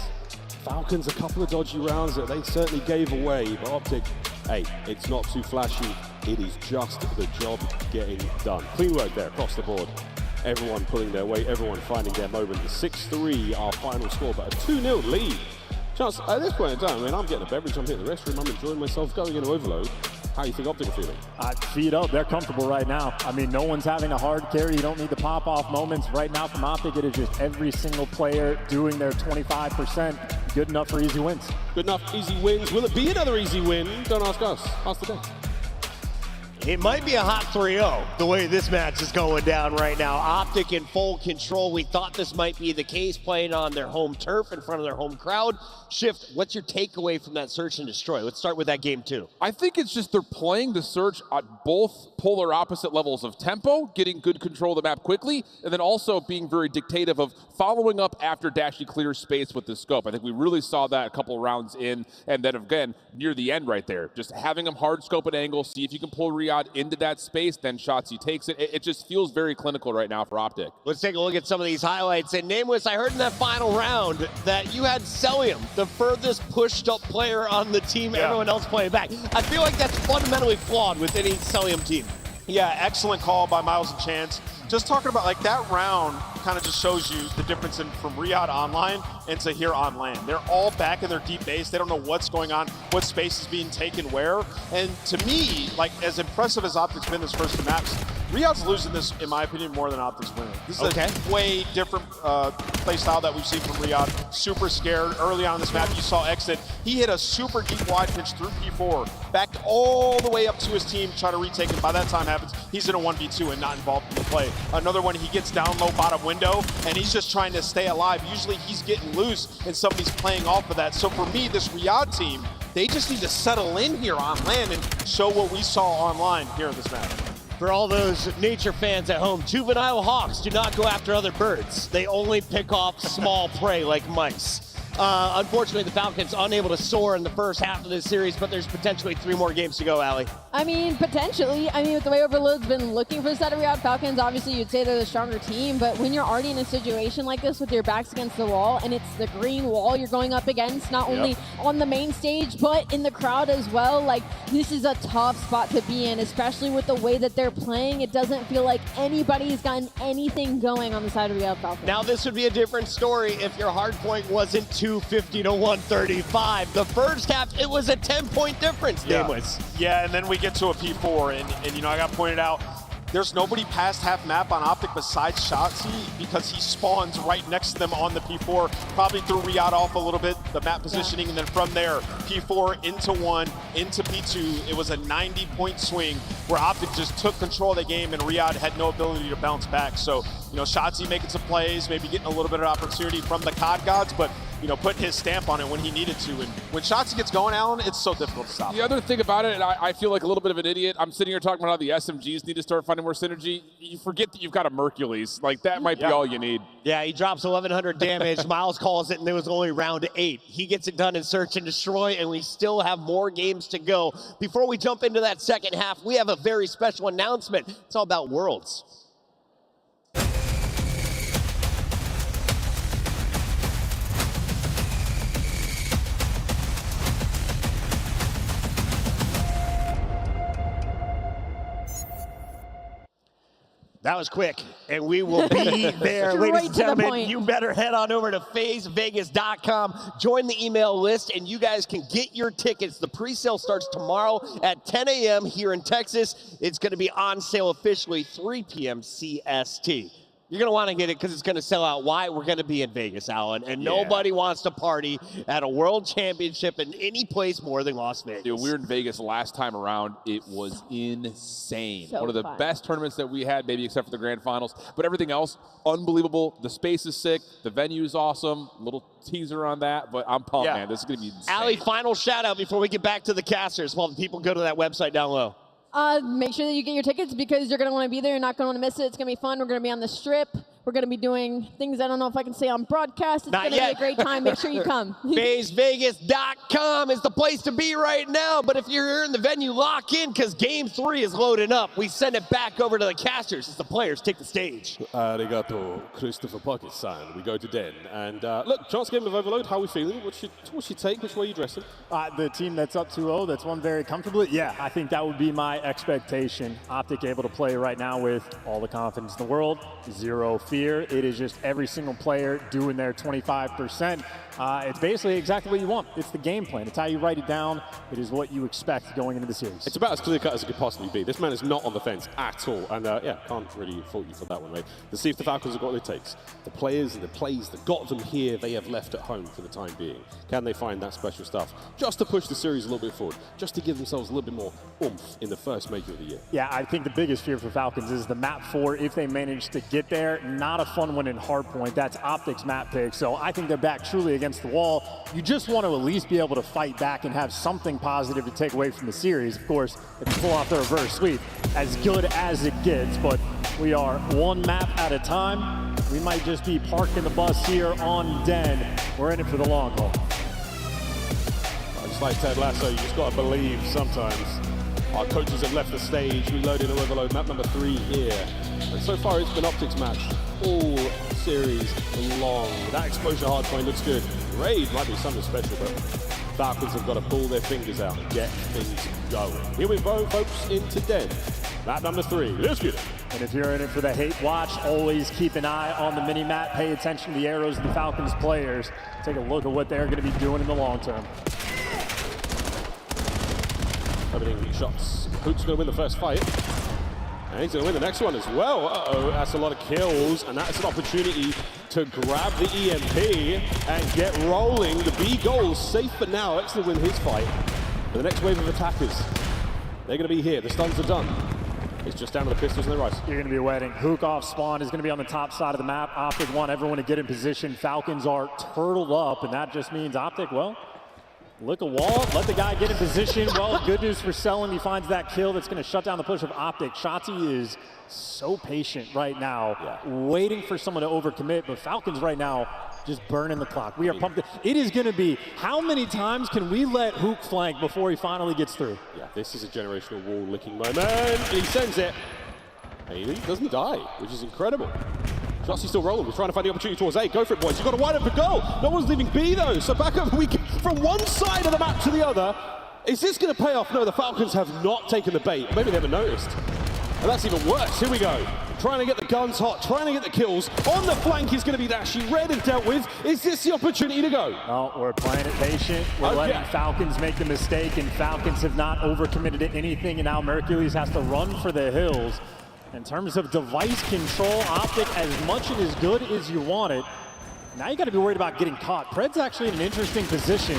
Falcons, a couple of dodgy rounds that they certainly gave away, but OpTic hey, it's not too flashy. It is just the job getting done. Clean work there across the board. Everyone pulling their weight, everyone finding their moment. The 6-3, our final score, but a 2-0 lead. Chance, at this point in time, I mean, I'm getting a beverage, I'm hitting the restroom, I'm enjoying myself, going into overload. How do you think OpTic are feeling? Feet up, they're comfortable right now. I mean, no one's having a hard carry. You don't need the pop-off moments. Right now from OpTic, it is just every single player doing their 25%. Good enough for easy wins. Good enough, easy wins. Will it be another easy win? Don't ask us. Ask the day. It might be a hot 3-0 the way this match is going down right now. OpTic in full control. We thought this might be the case, playing on their home turf in front of their home crowd. Shift, what's your takeaway from that search and destroy? Let's start with that game two. I think it's just they're playing the search at both polar opposite levels of tempo, getting good control of the map quickly, and then also being very dictative of following up after Dashy clears space with the scope. I think we really saw that a couple of rounds in, and then again, near the end right there, just having them hard scope an angle, see if you can pull Riyadh into that space, then Shotzi takes it. It just feels very clinical right now for OpTic. Let's take a look at some of these highlights. And Nameless, I heard in that final round that you had Celium, the furthest pushed up player on the team, everyone else playing back. I feel like that's fundamentally flawed with any Celium team. Yeah, excellent call by Miles and Chance. Just talking about like that round kind of just shows you the difference in from Riyadh online and to here on land. They're all back in their deep base. They don't know what's going on, what space is being taken where. And to me, like as impressive as OpTic's been this first two maps, Riyadh's losing this, in my opinion, more than OpTic's winning. This is a way different play style that we've seen from Riyadh. Super scared. Early on in this map, you saw Exit. He hit a super deep wide pitch through P4, backed all the way up to his team, try to retake it. By that time happens, he's in a 1v2 and not involved in the play. Another one, he gets down low bottom window, and he's just trying to stay alive. Usually he's getting loose, and somebody's playing off of that. So for me, this Riyadh team, they just need to settle in here on land and show what we saw online here in this match. For all those nature fans at home, juvenile hawks do not go after other birds. They only pick off small prey like mice. Unfortunately, the Falcons unable to soar in the first half of this series, but there's potentially 3 more games to go, Allie. I mean, potentially. I mean, with the way Overload's been looking for the set of Riyadh Falcons, obviously you'd say they're the stronger team, but when you're already in a situation like this with your backs against the wall, and it's the green wall you're going up against, not only on the main stage, but in the crowd as well, like, this is a tough spot to be in, especially with the way that they're playing. It doesn't feel like anybody's gotten anything going on the side of Riyadh Falcons. Now, this would be a different story if your hard point wasn't 250 to 135. The first half, it was a 10-point difference, Nameless. Yeah, and then we get to a P4, and you know, I got pointed out, there's nobody past half map on OpTic besides Shotzi because he spawns right next to them on the P4. Probably threw Riyadh off a little bit, the map positioning, and then from there, P4 into 1, into P2. It was a 90-point swing where OpTic just took control of the game and Riyadh had no ability to bounce back. So, you know, Shotzi making some plays, maybe getting a little bit of opportunity from the COD gods, but you know, putting his stamp on it when he needed to. And when Shotzi gets going, Alan, it's so difficult to stop. The other thing about it, and I feel like a little bit of an idiot, I'm sitting here talking about how the SMGs need to start finding more synergy. You forget that you've got a Mercules. Like, that might be all you need. Yeah, he drops 1,100 damage. Miles calls it, and it was only round 8. He gets it done in search and destroy, and we still have more games to go. Before we jump into that second half, we have a very special announcement. It's all about Worlds. That was quick, and we will be there. Ladies and gentlemen, you better head on over to FazeVegas.com, join the email list, and you guys can get your tickets. The pre-sale starts tomorrow at 10 a.m. here in Texas. It's going to be on sale officially 3 p.m. CST. You're going to want to get it because it's going to sell out. Why? We're going to be in Vegas, Alan, and nobody wants to party at a world championship in any place more than Las Vegas. Dude, we were in Vegas last time around. It was insane. So one of the best tournaments that we had, maybe except for the grand finals. But everything else, unbelievable. The space is sick. The venue is awesome. Little teaser on that, but I'm pumped, man. This is going to be insane. Allie, final shout out before we get back to the casters while the people go to that website down low. Make sure that you get your tickets because you're going to want to be there. You're not going to want to miss it. It's going to be fun. We're going to be on the Strip. We're going to be doing things I don't know if I can say on broadcast. It's Not going to be yet. a great time. Make sure you come. FazeVegas.com is the place to be right now. But if you're here in the venue, lock in because Game 3 is loading up. We send it back over to the casters as the players take the stage. Arigato, Christopher Pocket-san. We go to Den. And look, chance game of Overload. How are we feeling? What's your take? Which way are you dressing? The team that's up 2-0, that's won very comfortably. Yeah, I think that would be my expectation. OpTic able to play right now with all the confidence in the world, zero fear. It is just every single player doing their 25%. It's basically exactly what you want. It's the game plan. It's how you write it down. It is what you expect going into the series. It's about as clear-cut as it could possibly be. This man is not on the fence at all. And yeah, can't really fault you for that one, mate. Let's see if the Falcons have got what it takes. The players and the plays that got them here, they have left at home for the time being. Can they find that special stuff just to push the series a little bit forward, just to give themselves a little bit more oomph in the first major of the year? Yeah, I think the biggest fear for Falcons is the map 4, if they manage to get there. Not a fun one in Hardpoint. That's OpTic's map pick. So I think they're back truly against the wall. You just want to at least be able to fight back and have something positive to take away from the series. Of course, if you pull off the reverse sweep, as good as it gets, but we are one map at a time. We might just be parking the bus here on Den. We're in it for the long haul. Just like Ted Lasso, you just got to believe sometimes. Our coaches have left the stage, reloading the Overload, map number 3 here. And so far it's been OpTic's match all series long. That exposure hardpoint looks good. Raid might be something special, but Falcons have got to pull their fingers out and get things going. Here we go, folks, into Den. Map number 3, let's get it. And if you're in it for the hate watch, always keep an eye on the mini-map. Pay attention to the arrows of the Falcons players. Take a look at what they're going to be doing in the long term. Opening shots. Hook's going to win the first fight. And he's going to win the next one as well. Uh-oh, that's a lot of kills. And that's an opportunity to grab the EMP and get rolling. The B goal's safe for now. Excellent win his fight. But the next wave of attackers, they're going to be here. The stuns are done. It's just down to the pistols and the rifles. You're going to be waiting. Hook off spawn is going to be on the top side of the map. OpTic want everyone to get in position. Falcons are turtled up, and that just means OpTic, well, look a wall, let the guy get in position. Well, good news for Selling. He finds that kill that's going to shut down the push of OpTic. Shotzi is so patient right now, waiting for someone to overcommit, but Falcons right now just burning the clock. We are pumped. It is going to be, how many times can we let Hook flank before he finally gets through? Yeah, this is a generational wall-licking moment. And he sends it. And he doesn't die, which is incredible. Shotzi's still rolling. We're trying to find the opportunity towards A. Go for it, boys. You've got to wide open goal. No one's leaving B, though. So back up from one side of the map to the other. Is this going to pay off? No, the Falcons have not taken the bait. Maybe they haven't noticed. And that's even worse. Here we go. Trying to get the guns hot, trying to get the kills. On the flank is going to be Dashi. Red and dealt with. Is this the opportunity to go? No, we're playing it patient. We're letting Falcons make the mistake, and Falcons have not overcommitted to anything, and now Mercules has to run for the hills. In terms of device control, OpTic, as much and as good as you want it, now you got to be worried about getting caught. Pred's actually in an interesting position.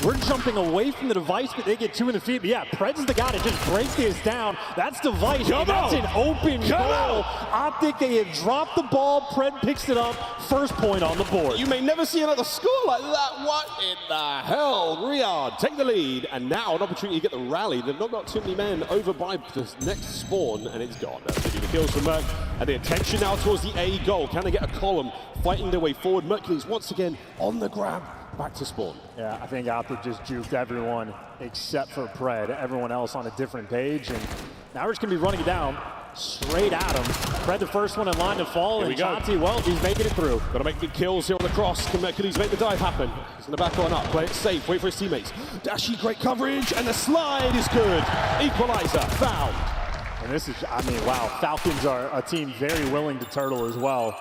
We're jumping away from the device, but they get 2 in the feet. But yeah, Pred's the guy to just break this down. That's device. That's an open goal. OpTic, they have dropped the ball. Pred picks it up. First point on the board. You may never see another score like that. What in the hell? Riyadh take the lead, and now an opportunity to get the rally. They've not got too many men over by the next spawn, and it's gone. That's the kills from Merc, and the attention now towards the A goal. Can they get a column fighting their way forward? Mercules once again on the grab. Back to spawn. Yeah, I think OpTic just juked everyone except for Pred. Everyone else on a different page. And now we're just going to be running it down straight at him. Pred the first one in line to fall. And Shotzi, well, he's making it through. Got to make big kills here on the cross. Can Mercules make the dive happen? He's going to back on up. Play it safe. Wait for his teammates. Dashi, great coverage. And the slide is good. Equalizer. Foul. And this is, I mean, wow. Falcons are a team very willing to turtle as well.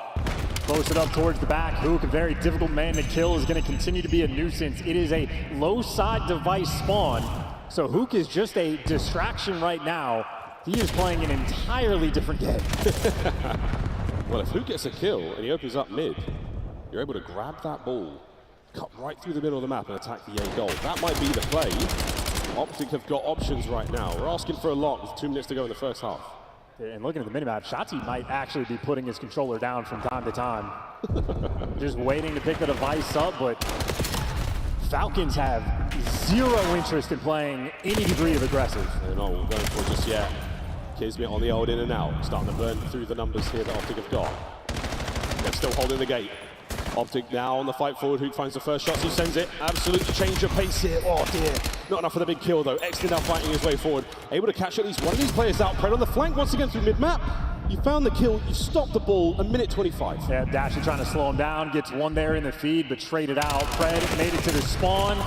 Posted up towards the back. Hook, a very difficult man to kill, is going to continue to be a nuisance. It is a low side device spawn. So Hook is just a distraction right now. He is playing an entirely different game. Well, if Hook gets a kill and he opens up mid, you're able to grab that ball, cut right through the middle of the map and attack the A goal. That might be the play. OpTic have got options right now. We're asking for a lot with 2 minutes to go in the first half. And looking at the minimap, Shotzi might actually be putting his controller down from time to time. Just waiting to pick the device up, but Falcons have zero interest in playing any degree of aggressive. They're not going for it just yet. Kismet on the old in and out, starting to burn through the numbers here that OpTic have got. They're still holding the gate. OpTic now on the fight forward. Who finds the first shot? He sends it. Absolutely change of pace here. Oh dear. Not enough for the big kill though. Exton now fighting his way forward. Able to catch at least one of these players out. Pred on the flank once again through mid-map. You found the kill. You stopped the ball. 1:25. Yeah, Dashy trying to slow him down. Gets one there in the feed, but traded out. Pred made it to the spawn.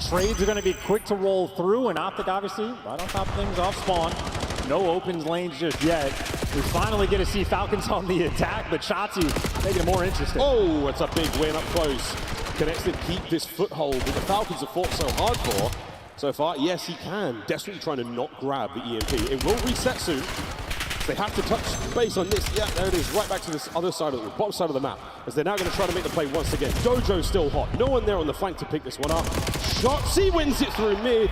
Trades are going to be quick to roll through, and OpTic obviously right on top of things off spawn. No opens lanes just yet. We finally get to see Falcons on the attack, but Shotzi making it more interesting. Oh, it's a big win up close. Can Exton keep this foothold that the Falcons have fought so hard for so far? Yes, he can. Desperately trying to not grab the EMP. It will reset soon. They have to touch base on this. Yeah, there it is, right back to this other side of the bottom side of the map, as they're now going to try to make the play once again. Dojo's still hot. No one there on the flank to pick this one up. Shotzi wins it through mid.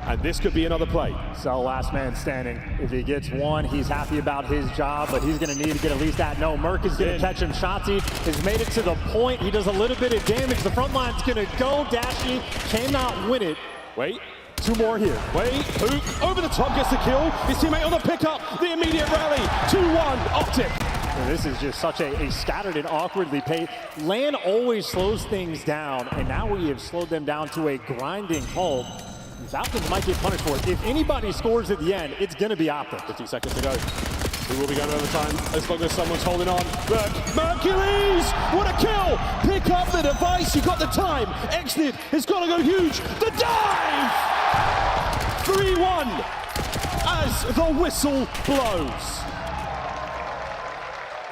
And this could be another play. So last man standing. If he gets one, he's happy about his job, but he's going to need to get at least that. No, Merc is going to catch him. Shotzi has made it to the point. He does a little bit of damage. The front line's going to go. Dashy cannot win it. Wait. Two more here. Wait, Hook over the top gets the kill. His teammate on the pickup. The immediate rally. 2-1, OpTic. And this is just such a scattered and awkwardly paced. Land always slows things down, and now we have slowed them down to a grinding halt. Falcons might get punished for it. If anybody scores at the end, it's going to be OpTic. 15 seconds to go. We will be going overtime as long as someone's holding on. Mercules! What a kill! Pick up the device. You got the time. Exnid has got to go huge. The dive! 3-1 as the whistle blows.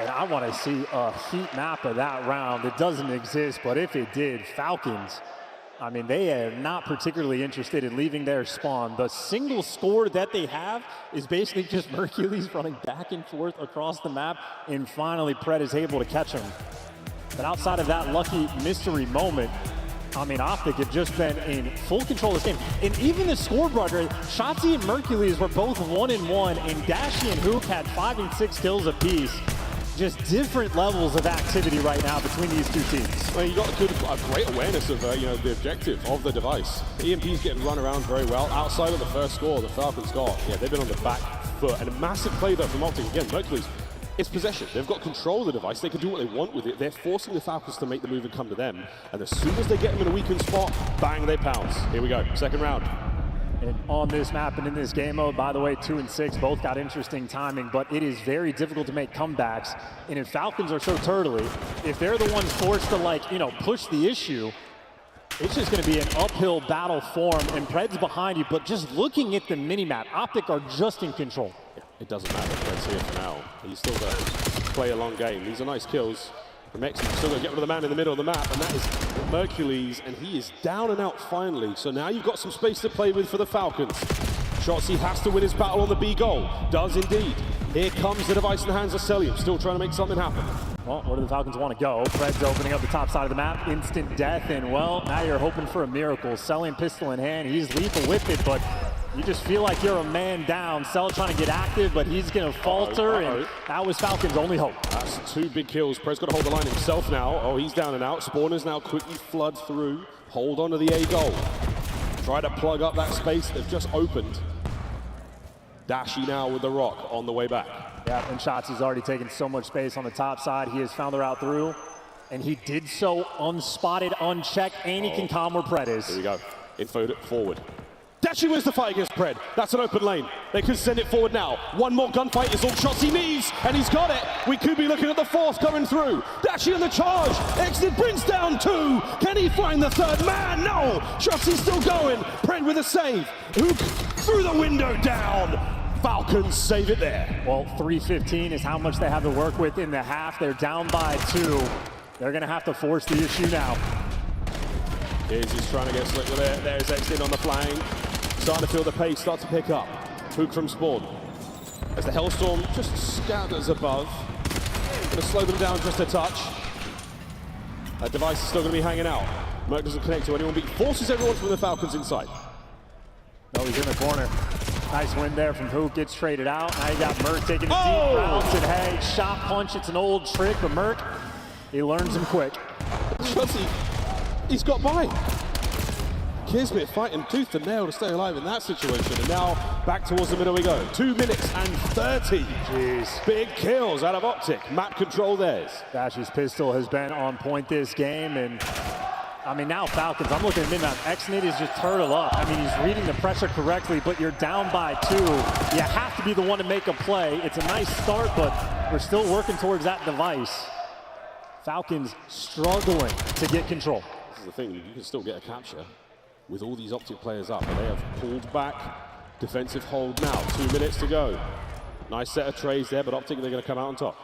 And I want to see a heat map of that round. It doesn't exist, but if it did, Falcons, I mean, they are not particularly interested in leaving their spawn. The single score that they have is basically just Mercules running back and forth across the map, and finally Pred is able to catch him. But outside of that lucky mystery moment, I mean, OpTic have just been in full control of this game. And even the scoreboard, Shotzi and Mercules were both 1-1, and Dashy and Hook had 5 and 6 kills apiece. Just different levels of activity right now between these two teams. Well, you got a great awareness of the objective of the device. EMP's getting run around very well. Outside of the first score, the Falcons got, they've been on the back foot. And a massive play though from OpTic. Again, Mercules, it's possession. They've got control of the device. They can do what they want with it. They're forcing the Falcons to make the move and come to them. And as soon as they get them in a weakened spot, bang, they pounce. Here we go, second round. And on this map and in this game mode, by the way, 2 and 6 both got interesting timing, but it is very difficult to make comebacks. And if Falcons are so turtly, if they're the ones forced to push the issue, it's just going to be an uphill battle form, and Pred's behind you. But just looking at the mini-map, OpTic are just in control. Yeah, it doesn't matter. Pred's here for now. He's still going to play a long game. These are nice kills. From Exton, still going to get rid of the man in the middle of the map, and that is Mercules, and he is down and out finally. So now you've got some space to play with for the Falcons. Shotzi has to win his battle on the B goal. Does indeed. Here comes the device in the hands of Celium, still trying to make something happen. Well, where do the Falcons want to go? Pred's opening up the top side of the map. Instant death, and well, now you're hoping for a miracle. Celium pistol in hand. He's lethal with it, but you just feel like you're a man down. Cell trying to get active, but he's going to falter, and that was Falcons' only hope. That's 2 big kills. Pred's got to hold the line himself now. Oh, he's down and out. Spawners now quickly flood through. Hold on to the A goal. Try to plug up that space they've just opened. Dashy now with the rock on the way back. Yeah, and Shotzi's already taken so much space on the top side. He has found the route through, and he did so unspotted, unchecked, and he can calm where Pred is. Here we go. Info forward. Dashy wins the fight against Pred. That's an open lane. They could send it forward now. One more gunfight is all Shotzi needs, and he's got it. We could be looking at the 4th coming through. Dashy on the charge. Exit brings down 2. Can he find the 3rd man? No. Shotzi's still going. Pred with a save. Hook through the window down. Falcons save it there. Well, 3:15 is how much they have to work with in the half. They're down by 2. They're going to have to force the issue now. He's trying to get slick with it. There's Exton on the flank. Starting to feel the pace start to pick up. Hook from spawn. As the Hellstorm just scatters above. Going to slow them down just a touch. That device is still going to be hanging out. Merc doesn't connect to anyone, but he forces everyone from the Falcons inside. No, he's in the corner. Nice win there from Hook, gets traded out. Now you got Merc taking the deep routes, and hey, shot punch, it's an old trick, but Merc, he learns them quick. Shotzi, he's got by. Kismet fighting tooth and nail to stay alive in that situation. And now back towards the middle we go. 2 minutes and 30. Jeez. Big kills out of OpTic. Map control theirs. Dashy's pistol has been on point this game, and I mean, now Falcons, I'm looking at mid-map. Xnit is just turtle up. I mean, he's reading the pressure correctly, but you're down by 2. You have to be the one to make a play. It's a nice start, but we're still working towards that device. Falcons struggling to get control. This is the thing, you can still get a capture with all these OpTic players up, but they have pulled back. Defensive hold now, 2 minutes to go. Nice set of trades there, but OpTic, they're going to come out on top.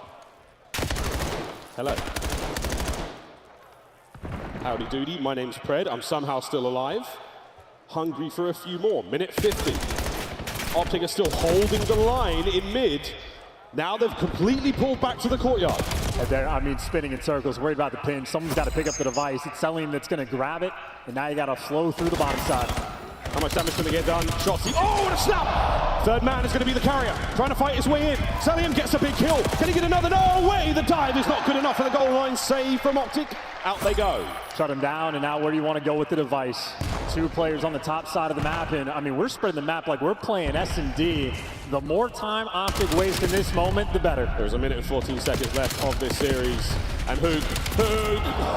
Hello. Howdy doody, my name's Pred, I'm somehow still alive. Hungry for a few more, minute 50. OpTic are still holding the line in mid. Now they've completely pulled back to the courtyard. And they're, I mean, spinning in circles, worried about the pinch. Someone's got to pick up the device. It's Selim that's going to grab it, and now you got to flow through the bottom side. How much damage can they get done? Shotzi, oh, what a snap! Third man is going to be the carrier, trying to fight his way in. Selim gets a big kill. Can he get another? No way! The dive is not good enough for the goal line save from OpTic. Out they go. Shut him down, and now where do you want to go with the device? 2 players on the top side of the map, and I mean, we're spreading the map like we're playing S&D. The more time OpTic wastes in this moment, the better. There's a minute and 14 seconds left of this series. And Hoog,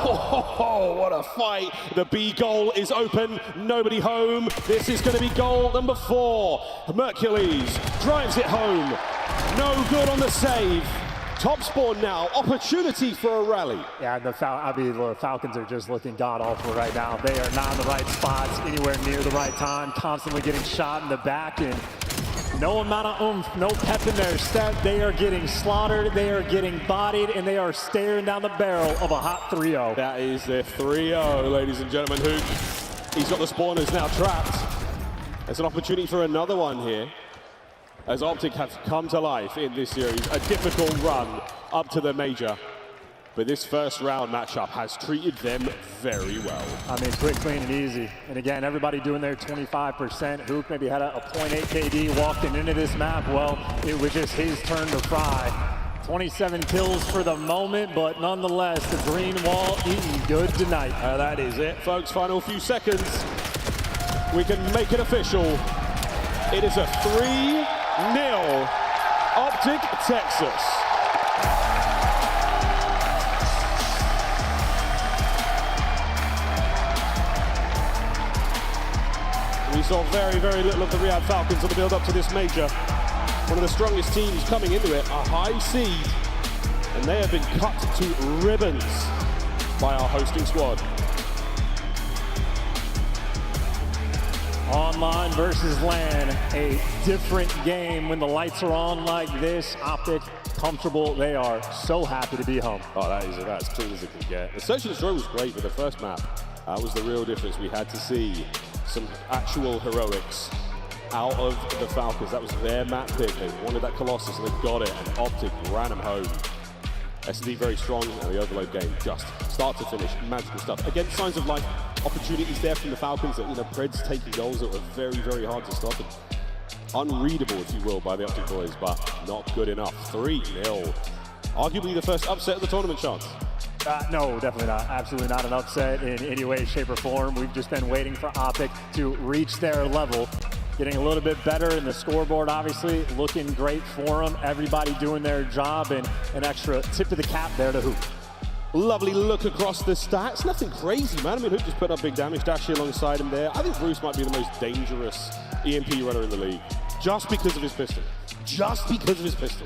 oh, what a fight. The B goal is open, nobody home. This is going to be goal number 4. Mercules drives it home. No good on the save. Top spawn now, opportunity for a rally. Yeah, the Falcons are just looking god-awful right now. They are not in the right spots, anywhere near the right time, constantly getting shot in the back, and no amount of oomph, no pep in their step. They are getting slaughtered, they are getting bodied, and they are staring down the barrel of a hot 3-0. That is their 3-0, ladies and gentlemen. Hoog, he's got the spawners now trapped. There's an opportunity for another one here, as OpTic have come to life in this series. A difficult run up to the major, but this first round matchup has treated them very well. I mean, quick, clean, and easy. And again, everybody doing their 25%. Hook maybe had a 0.8 KD walking into this map. Well, it was just his turn to fry. 27 kills for the moment, but nonetheless, the green wall eating good tonight. That is it, folks. Final few seconds. We can make it official. It is a 3-0 OpTic Texas. We saw very, very little of the Riyadh Falcons on the build up to this major. One of the strongest teams coming into it, a high seed, and they have been cut to ribbons by our hosting squad. Online versus LAN, a different game when the lights are on like this. OpTic comfortable, they are so happy to be home. Oh, that's as clean as it can get. The Search and Destroy was great with the first map. That was the real difference. We had to see some actual heroics out of the Falcons. That was their map pick. They wanted that Colossus and they got it, and OpTic ran them home. S&D very strong, and the overload game just start to finish, magical stuff. Again, signs of life, opportunities there from the Falcons that, Pred's taking goals that were very, very hard to stop. And unreadable, if you will, by the OpTic boys, but not good enough. 3-0. Arguably the first upset of the tournament, chance. No, definitely not. Absolutely not an upset in any way, shape, or form. We've just been waiting for OpTic to reach their level. Getting a little bit better in the scoreboard, obviously. Looking great for them. Everybody doing their job, and an extra tip of the cap there to Hoop. Lovely look across the stats. Nothing crazy, man. I mean, Hoop just put up big damage. Dashy alongside him there. I think Bruce might be the most dangerous EMP runner in the league. Just because of his pistol. Just because of his pistol.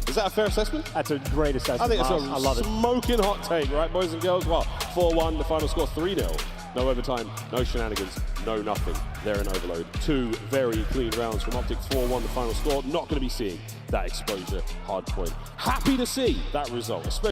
Is that a fair assessment? That's a great assessment. I think it's I love a it. smoking hot take, right, boys and girls? Well, 4-1, the final score 3-0. No overtime, no shenanigans, no nothing. They're in overload. 2 very clean rounds from OpTic. 4-1, the final score. Not going to be seeing that exposure hard point. Happy to see that result, especially